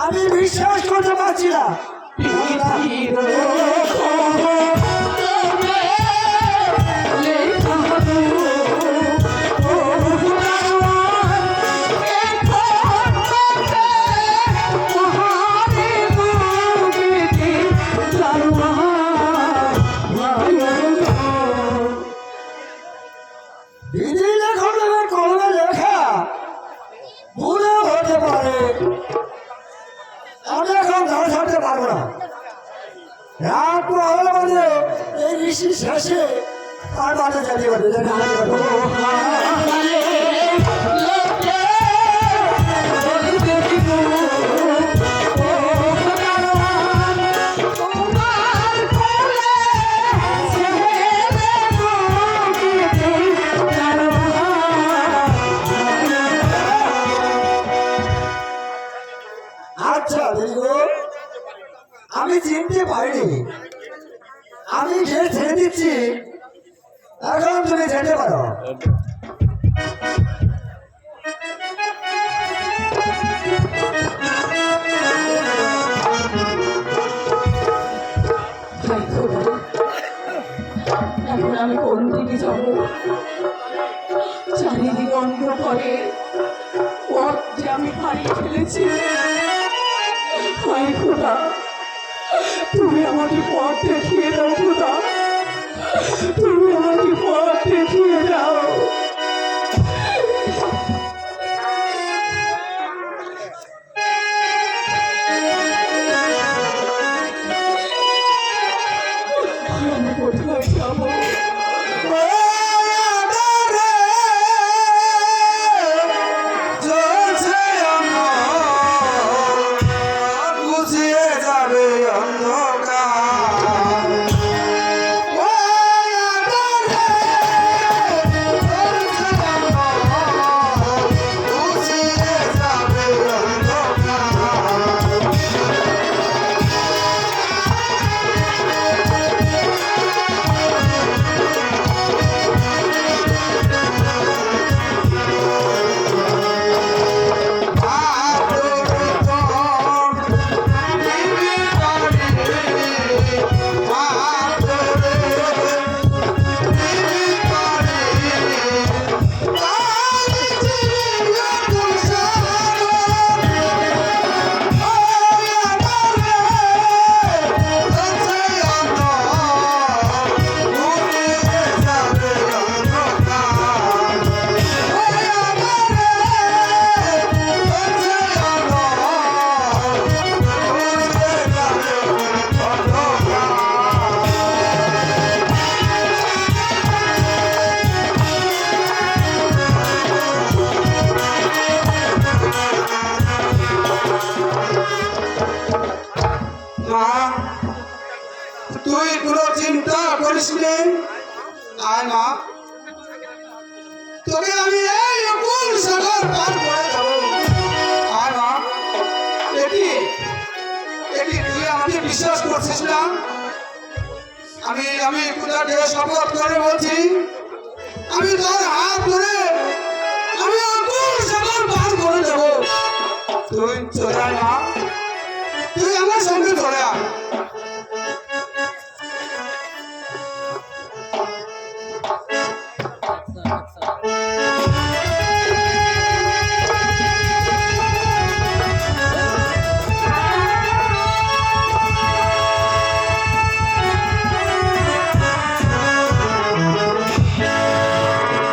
আমি বিশ্বাস করতে পারছি না। শেষে আর বাধা চালিয়ে আচ্ছা আমি চিনতে পারিনি। আমি ছেড়ে দিচ্ছি, এখন তুমি যেতে পারো। এখন আমি কোন দিকে যাব? চারিদিকে অন্ধকারে পথ যে আমি হারিয়ে ফেলেছি। হায় খোদা, তুমি আমাকে পথ দেখিয়ে দাও। খোদা, তুমি আমাকে পথ দেখিয়ে দাও। আমি কোথায় যাবো? তুই কোনো চিন্তা করিস নি। আয় মা, তোকে আমি এই অকুল সাগর পার করে যাবো। আয় মা, এটি তুই আমাকে বিশ্বাস করছিস না? আমি পূজা দিয়ে শপথ করে বলছি, আমি তোর হাত ধরে আমি অকুল সাগর পার করে যাবো। তুই চলে আয় মা, তুই আমার সঙ্গে চলে আয়।